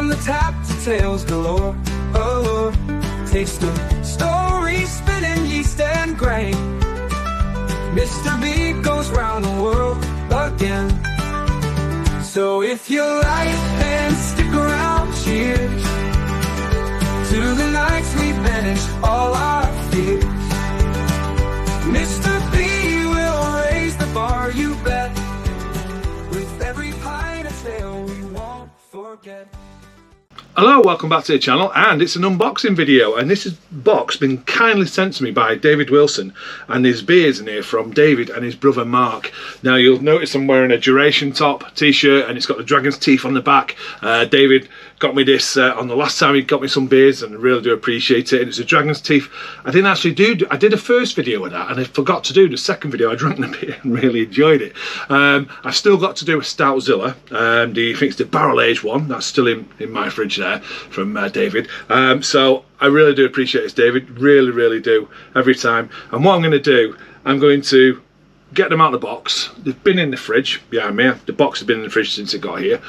from the tap to tales galore. Oh, taste of stories, spinning yeast and grain. Mr. B goes round the world again. So if you like, then stick around. Cheers to the nights we banished all our fears. Mr. B will raise the bar, you bet. With every pint of ale we won't forget. Hello, welcome back to the channel, and it's an unboxing video, and this box been kindly sent to me by David Wilson, and his beers in here from David and his brother Mark. Now you'll notice I'm wearing a Duration Top t-shirt and it's got the dragon's teeth on the back. David got me this on the last time he got me some beers, and I really do appreciate it. And it's a dragon's teeth. I didn't actually I did a first video of that and I forgot to do the second video. I drank the beer and really enjoyed it. I've still got to do a Stoutzilla. I think it's the barrel aged one that's still in my fridge there from David. So I really do appreciate this, David, really do, every time. And what I'm going to do, I'm going to get them out of the box. They've been in the fridge behind me. The box has been in the fridge since it got here,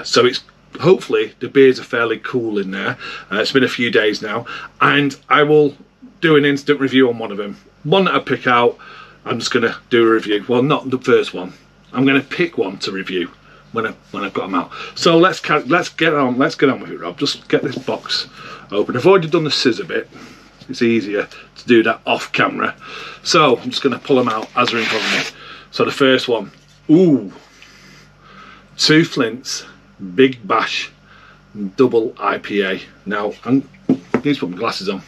so it's hopefully the beers are fairly cool in there. It's been a few days now, and I will do an instant review on one of them. One that I pick out, I'm just going to do a review. Well, not the first one. I'm going to pick one to review when I've got them out. So let's get on with it, Rob. Just get this box open. I've already done the scissor bit. It's easier to do that off camera. So I'm just going to pull them out as they're in front of me. So the first one, ooh, 2 Flints Big Bash Double IPA. Now I need to put my glasses on.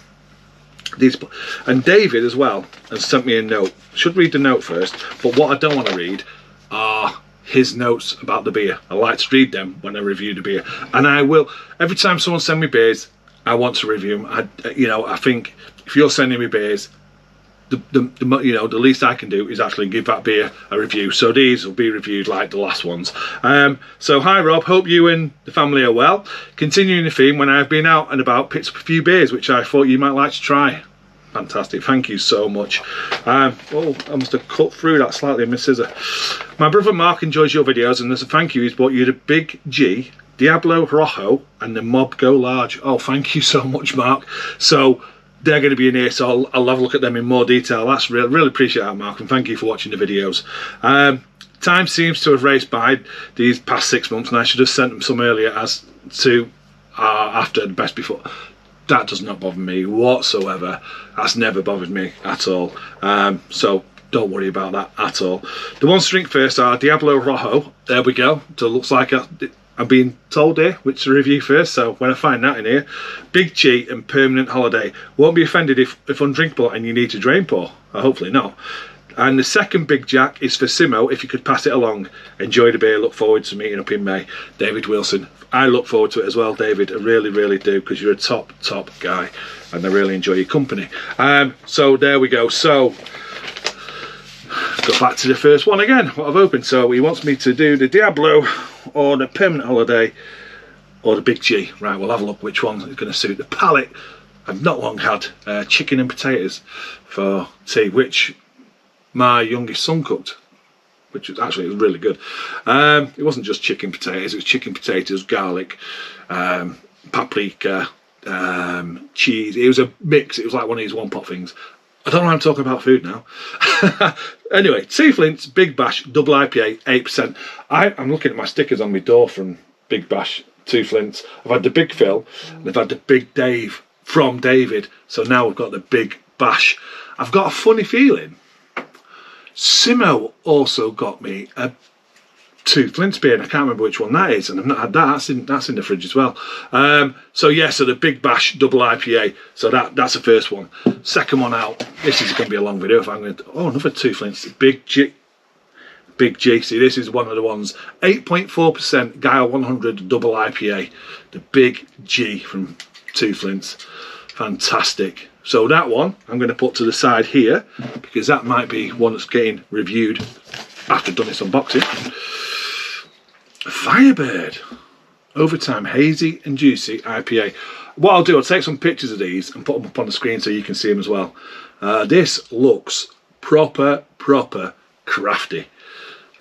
And David as well has sent me a note. Should read the note first, but what I don't want to read are his notes about the beer. I like to read them when I review the beer, and I will every time someone sends me beers. I want to review them. I think if you're sending me beers, the least I can do is actually give that beer a review. So these will be reviewed like the last ones. So hi Rob, hope you and the family are well. Continuing the theme, when I've been out and about, picked up a few beers which I thought you might like to try. Fantastic, thank you so much. Oh, I must have cut through that slightly with my scissor. My brother Mark enjoys your videos, and as a thank you he's bought you the Big G, Diablo Rojo and the Mob Go Large. Oh, thank you so much, Mark. So they're going to be in here, so I'll have a look at them in more detail. That's really appreciate that, Mark, and thank you for watching the videos. Time seems to have raced by these past 6 months, and I should have sent them some earlier as to after the best before. That does not bother me whatsoever. That's never bothered me at all. So don't worry about that at all. The ones to drink first are Diablo Rojo. There we go. So it looks like I'm being told here which to review first, so when I find that in here. Big G and Permanent Holiday. Won't be offended if undrinkable and you need to drain pour. Hopefully not. And the second Big Jack is for Simo, if you could pass it along. Enjoy the beer, look forward to meeting up in May. David Wilson. I look forward to it as well, David. I really do, because you're a top guy and I really enjoy your company. So there we go. So go back to the first one again, what I've opened. So he wants me to do the Diablo or the Permanent Holiday or the Big G. Right, we'll have a look which one is going to suit the palate. I've not long had chicken and potatoes for tea, which my youngest son cooked, which was actually really good. It wasn't just chicken potatoes, it was chicken potatoes, garlic, paprika, cheese. It was a mix. It was like one of these one pot things. I don't know why I'm talking about food now. Anyway, 2 Flints Big Bash Double IPA 8%. I'm looking at my stickers on my door from Big Bash 2 Flints. I've had the Big Phil and I've had the Big Dave from David. So now we've got the Big Bash. I've got a funny feeling Simo also got me a 2 Flints beer, and I can't remember which one that is, and I've not had that. That's in the fridge as well. So yeah, so the Big Bash Double IPA. So that's the first one. Second one out. This is going to be a long video. If I'm going to, another 2 Flints Big G. See, this is one of the ones. 8.4% Guile 100 Double IPA. The Big G from 2 Flints. Fantastic. So that one I'm going to put to the side here, because that might be one that's getting reviewed after I've done this unboxing. Firebird Overtime Hazy and Juicy IPA. What I'll do, I'll take some pictures of these and put them up on the screen so you can see them as well. This looks proper crafty.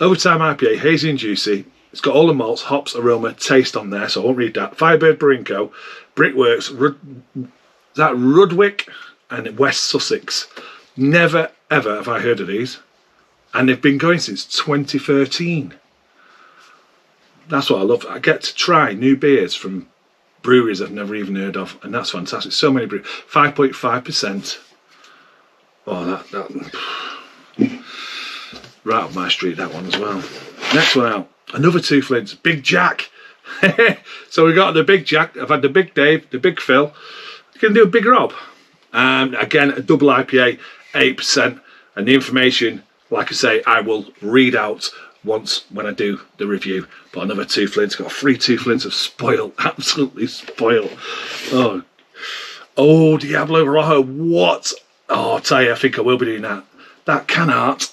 Overtime IPA, hazy and juicy, It's got all the malts, hops, aroma, taste on there, so I won't read that. Firebird Brewing Co., Brickworks, Rudwick, and West Sussex. Never, ever have I heard of these. And they've been going since 2013. That's what I love. I get to try new beers from breweries I've never even heard of, and that's fantastic. So many breweries. 5.5%. Oh, that right up my street, that one as well. Next one out. Another two flints. Big Jack. So we got the Big Jack. I've had the Big Dave, the Big Phil. You can do a Big Rob. Again, a double IPA, 8%. And the information, like I say, I will read out once when I do the review. But another two flints. Got 3 2 flints of spoiled. Absolutely spoiled. Oh, Diablo Rojo. What? Oh, I'll tell you, I think I will be doing that. That can art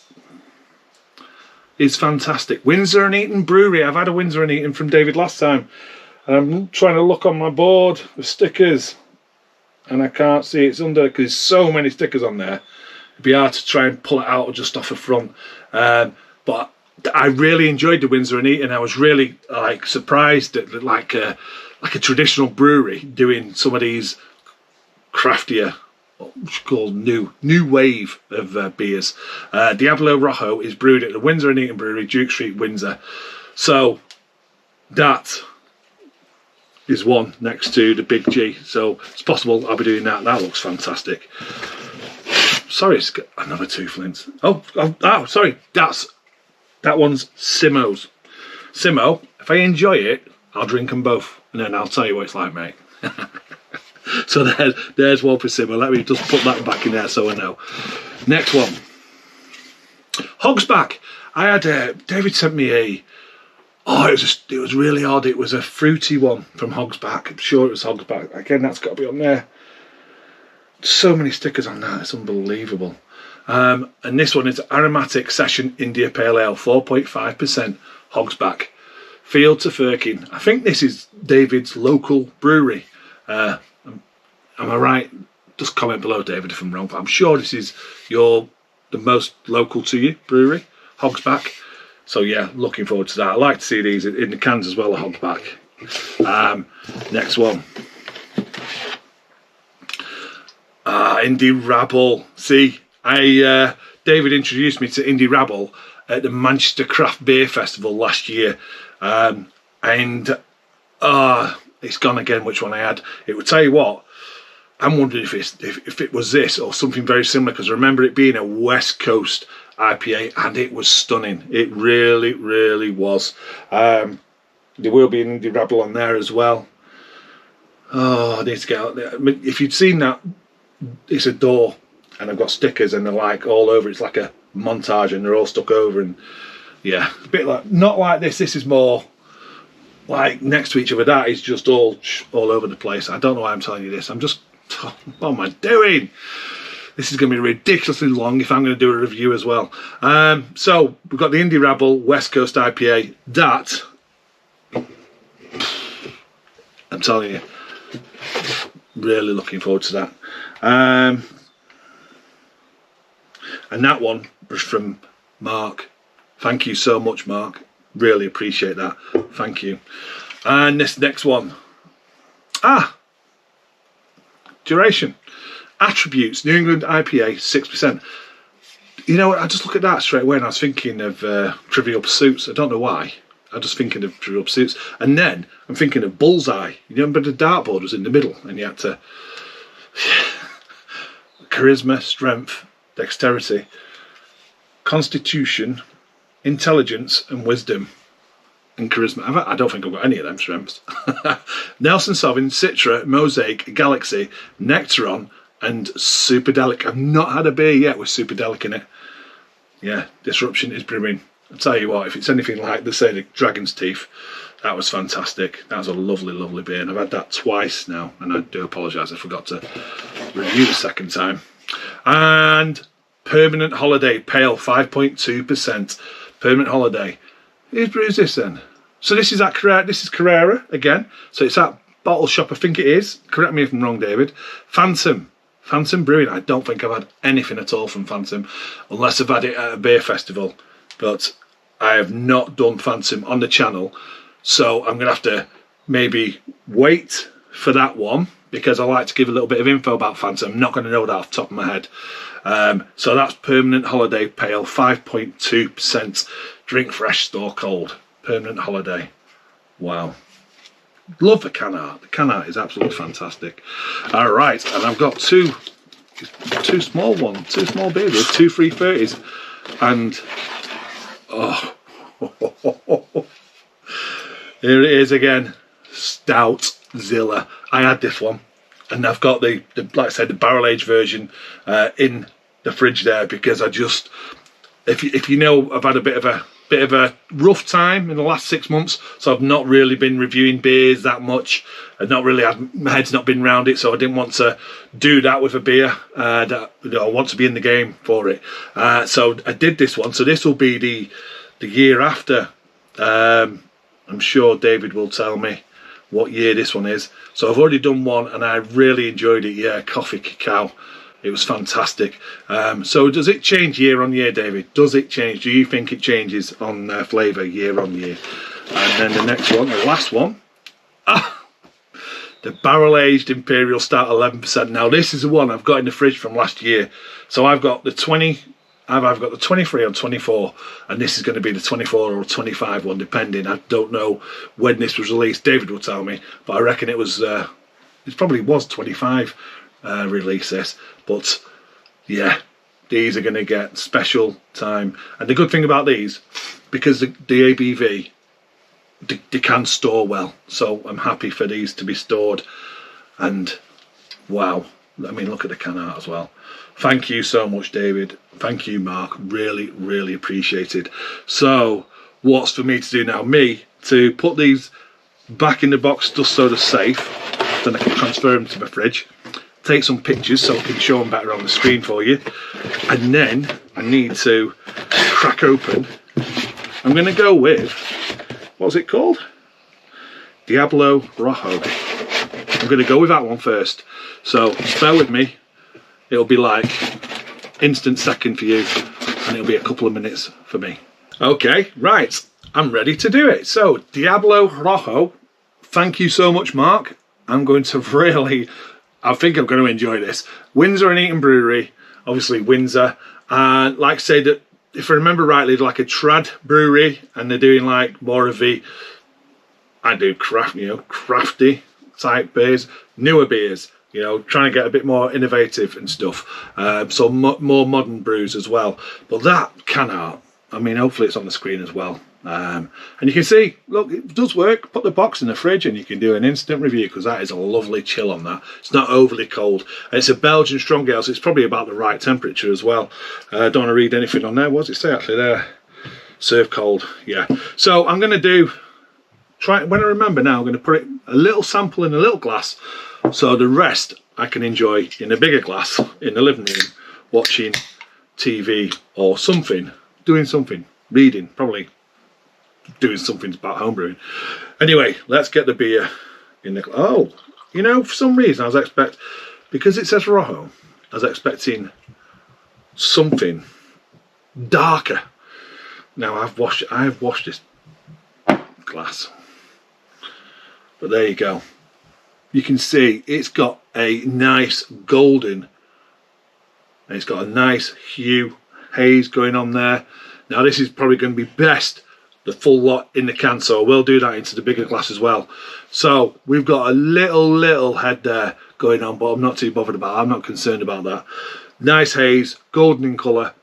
is fantastic. Windsor and Eton Brewery. I've had a Windsor and Eton from David last time. I'm trying to look on my board for stickers, and I can't see it's under, because there's so many stickers on there. It'd be hard to try and pull it out just off the front. But I really enjoyed the Windsor and Eton. I was really surprised that like a traditional brewery doing some of these craftier, what's called new wave of beers. Diablo Rojo is brewed at the Windsor and Eton Brewery, Duke Street, Windsor. So that is one next to the Big G. So it's possible I'll be doing that. That looks fantastic. Sorry, it's got another two flints. Oh, sorry. That one's Simo's. Simo, if I enjoy it, I'll drink them both, and then I'll tell you what it's like, mate. So there's one for Simo. Let me just put that back in there so I know. Next one. Hogsback. I had David sent me it was really odd. It was a fruity one from Hogsback. I'm sure it was Hogsback. Again, that's got to be on there. So many stickers on that. It's unbelievable. And this one is Aromatic Session India Pale Ale, 4.5% Hogsback. Field to Firkin. I think this is David's local brewery. Am I right? Just comment below, David, if I'm wrong. But I'm sure this is the most local to you brewery, Hogsback. So yeah, looking forward to that. I like to see these in the cans as well, a Hogsback. Next one. Indie Rabble. See, David introduced me to Indie Rabble at the Manchester Craft Beer Festival last year. And it's gone again which one I had. It would tell you what, I'm wondering if it was this or something very similar, because I remember it being a West Coast IPA and it was stunning. It really, really was. There will be an Indie Rabble on there as well. Oh, I need to get out there. I mean, if you'd seen that, it's a door and I've got stickers and they're like all over. It's like a montage and they're all stuck over, and yeah, a bit like, not like this. This is more like next to each other. That is just all over the place. I don't know why I'm telling you this. What am I doing? This is going to be ridiculously long if I'm going to do a review as well. So we've got the Indie Rabble West Coast IPA. That, I'm telling you, really looking forward to that. And that one was from Mark. Thank you so much, Mark. Really appreciate that. Thank you. And this next one. Duration. Attributes. New England IPA, 6%. You know what? I just look at that straight away and I was thinking of Trivial Pursuits. I don't know why. I'm just thinking of Trivial Pursuits. And then I'm thinking of Bullseye. You remember the dartboard was in the middle and you had to... Charisma, strength, dexterity, constitution, intelligence and wisdom, and charisma. I don't think I've got any of them strengths. Nelson Sauvin, Citra, Mosaic, Galaxy, Nectaron and Superdelic. I've not had a beer yet with Superdelic in it. Yeah, Disruption is brewing. I'll tell you what, if it's anything like the Dragon's Teeth, that was fantastic. That was a lovely, lovely beer, and I've had that twice now, and I do apologise, I forgot to review the second time. And Permanent Holiday Pale, 5.2%. Permanent Holiday. Who brews this then? So this is Carrera again. So it's that bottle shop, I think it is. Correct me if I'm wrong, David. Phantom Brewing. I don't think I've had anything at all from Phantom, unless I've had it at a beer festival. But I have not done Phantom on the channel, so I'm going to have to maybe wait for that one, because I like to give a little bit of info about Phantom. I'm not going to know that off the top of my head. So that's Permanent Holiday Pale, 5.2%, drink fresh, store cold. Permanent Holiday. Wow. Love the can art. The can art is absolutely fantastic. All right, and I've got two small ones, two small beers, two 330s, and oh, here it is again, Stout Zilla. I had this one, and I've got the like I said, the barrel aged version in the fridge there, because I just, if you know, I've had a bit of a rough time in the last 6 months, so I've not really been reviewing beers that much. I've not really had, my head's not been round it, so I didn't want to do that with a beer. I want to be in the game for it, so I did this one. So this will be the year after. I'm sure David will tell me what year this one is. So I've already done one, and I really enjoyed it. Yeah, coffee cacao. It was fantastic. So does it change year on year, David? Does it change? Do you think it changes on flavour year on year? And then the next one, the last one, the barrel aged Imperial Stout 11%. Now this is the one I've got in the fridge from last year. So I've got the 20. I've got the 23 or 24, and this is going to be the 24 or 25 one, depending. I don't know when this was released. David will tell me, but I reckon it was. It probably was 25 release this, but yeah, these are going to get special time. And the good thing about these, because the ABV, they can store well, so I'm happy for these to be stored. And wow, I mean, look at the can art as well. Thank you so much, David. Thank you, Mark. Really, really appreciated. So what's for me to do now? Me to put these back in the box just so they're safe, then I can transfer them to my fridge, take some pictures so I can show them better on the screen for you, and then I need to crack open. I'm going to go with, what's it called? Diablo Rojo. I'm going to go with that one first, so bear with me. It'll be like instant second for you, and it'll be a couple of minutes for me. Okay, right, I'm ready to do it. So Diablo Rojo, thank you so much, Mark. I'm going to really, I think I'm going to enjoy this. Windsor and Eton Brewery, obviously Windsor, and like I say, that if I remember rightly, they're like a trad brewery, and they're doing like more of the, I do craft, crafty type beers, newer beers, trying to get a bit more innovative and stuff. So more modern brews as well. But that can art, I mean, hopefully it's on the screen as well. And you can see, look, it does work. Put the box in the fridge and you can do an instant review, because that is a lovely chill on that. It's not overly cold. And it's a Belgian strong ale, so it's probably about the right temperature as well. I don't want to read anything on there. What does it say actually there? Serve cold, yeah. So I'm going to when I remember now, I'm going to put it a little sample in a little glass, so the rest I can enjoy in a bigger glass in the living room, watching TV or something, doing something, reading, probably doing something about homebrewing. Anyway, let's get the beer in the... Oh, for some reason I was because it says Rojo, I was expecting something darker. Now I have washed this glass, but there you go. You can see it's got a nice golden, and it's got a nice hue haze going on there. Now this is probably going to be best the full lot in the can, so I will do that into the bigger glass as well. So we've got a little head there going on, but I'm not too bothered about it. I'm not concerned about that. Nice haze, golden in colour.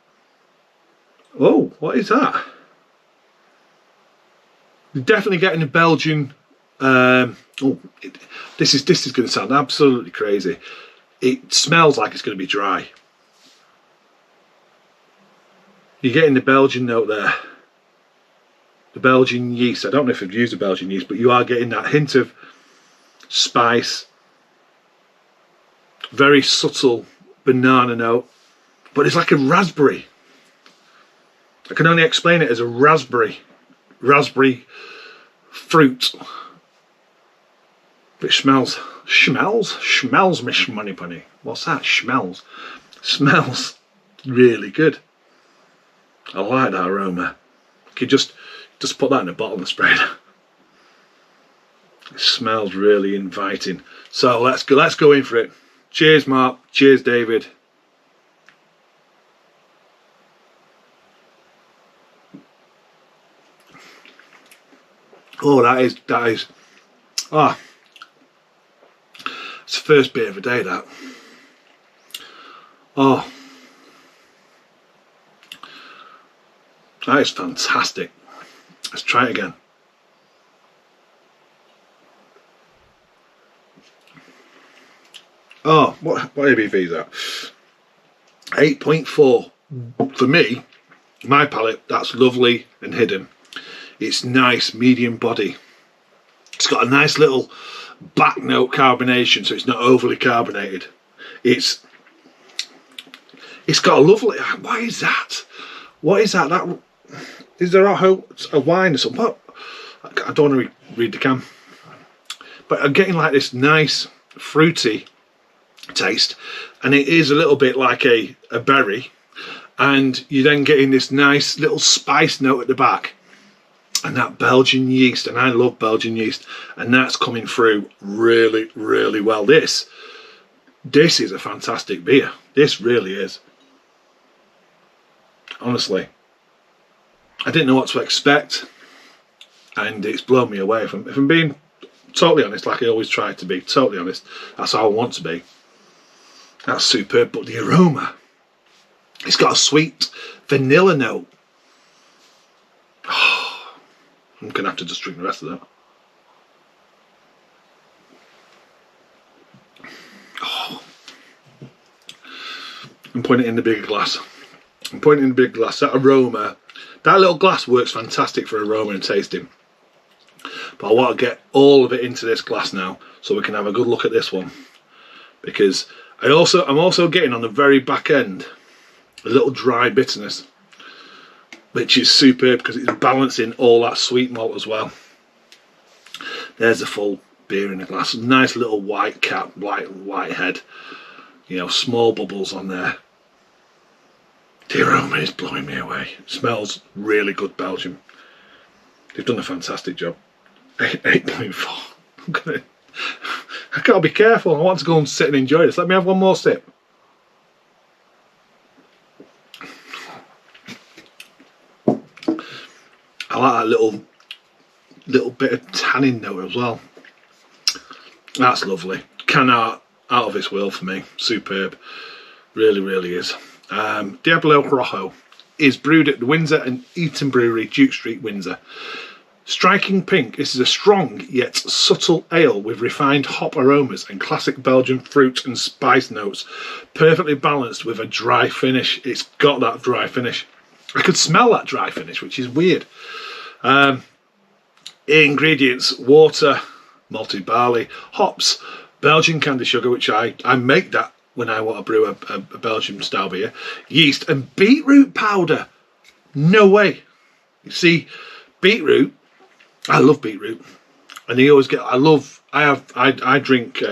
Oh, what is that? You're definitely getting a Belgian. This is going to sound absolutely crazy. It smells like it's going to be dry. You're getting the Belgian note there. The Belgian yeast. I don't know if I've used a Belgian yeast, but you are getting that hint of spice. Very subtle banana note, but it's like a raspberry. I can only explain it as a raspberry fruit. But it smells me money bunny. What's that? Smells really good. I like that aroma. You could just put that in a bottle and spray it. It smells really inviting. So let's go in for it. Cheers, Mark. Cheers, David. Oh, that is, ah, it's the first beer of the day, that. Oh, that is fantastic. Let's try it again. Oh, what ABV is that? 8.4. For me, my palate, that's lovely and hidden. It's nice, medium body. It's got a nice little back note carbonation, so it's not overly carbonated. It's got a lovely. What is that? What is that? That is there a wine or something? I don't want to read the can, but I'm getting like this nice fruity taste, and it is a little bit like a berry, and you're then getting this nice little spice note at the back. And that Belgian yeast, and I love Belgian yeast, and that's coming through really, really well. This is a fantastic beer. This really is. Honestly, I didn't know what to expect, and it's blown me away. If I'm being totally honest, like I always try to be, totally honest, that's how I want to be. That's superb, but the aroma, it's got a sweet vanilla note. I'm going to have to just drink the rest of that. Oh. I'm putting it in the bigger glass. I'm putting it in the big glass. That aroma, that little glass works fantastic for aroma and tasting. But I want to get all of it into this glass now so we can have a good look at this one. Because I'm also getting on the very back end a little dry bitterness, which is superb because it's balancing all that sweet malt as well. There's a full beer in a glass. Nice little white cap, white head. You know, small bubbles on there. The aroma is blowing me away. It smells really good Belgium. They've done a fantastic job. 8.4. I gotta be careful. I want to go and sit and enjoy this. Let me have one more sip. I like that little bit of tannin note as well. That's lovely. Can out of this world for me. Superb. Really, really is. Diablo Rojo is brewed at the Windsor and Eaton Brewery, Duke Street, Windsor. Striking pink, this is a strong yet subtle ale with refined hop aromas and classic Belgian fruit and spice notes. Perfectly balanced with a dry finish. It's got that dry finish. I could smell that dry finish, which is weird. Ingredients: water, malted barley, hops, Belgian candy sugar, which I make that when I want to brew a Belgian style beer, yeast, and beetroot powder. No way. You see, beetroot, I love beetroot, and you always get. I drink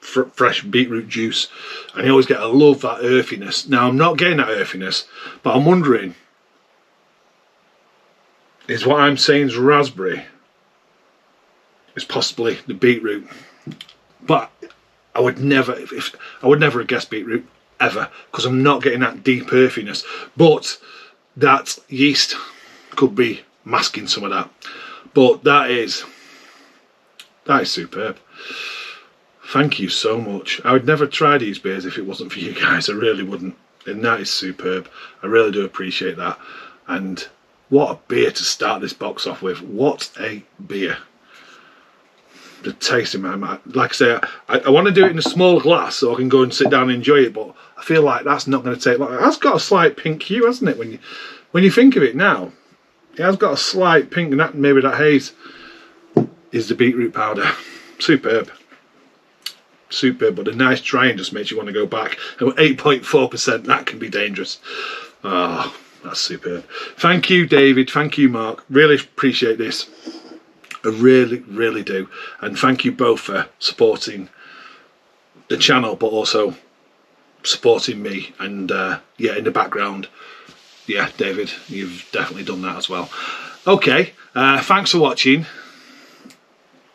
fresh beetroot juice, and you always get. I love that earthiness. Now I'm not getting that earthiness, but I'm wondering. Is what I'm saying is raspberry. It's possibly the beetroot, but I would never have guessed beetroot ever because I'm not getting that deep earthiness. But that yeast could be masking some of that. But that is superb. Thank you so much. I would never try these beers if it wasn't for you guys. I really wouldn't. And that is superb. I really do appreciate that. And what a beer to start this box off with. What a beer. The taste in my mouth. Like I say, I want to do it in a small glass so I can go and sit down and enjoy it, but I feel like that's not going to take long. It has got a slight pink hue, hasn't it? When you think of it now, it has got a slight pink, and maybe that haze is the beetroot powder. Superb. Superb, but a nice drying just makes you want to go back. And 8.4%, that can be dangerous. Oh, that's superb. Thank you, David. Thank you, Mark. Really appreciate this. I really, really do. And thank you both for supporting the channel, but also supporting me. And yeah, in the background, Yeah, David, you've definitely done that as well. Okay, thanks for watching.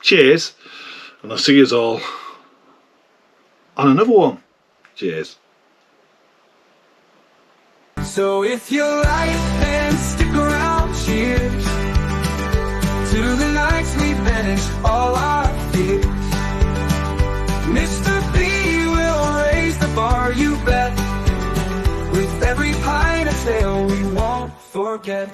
Cheers, and I'll see you all on another one. Cheers. So if you like, then stick around. Cheers to the nights we banished all our fears. Mr. B will raise the bar, you bet. With every pint of ale we won't forget.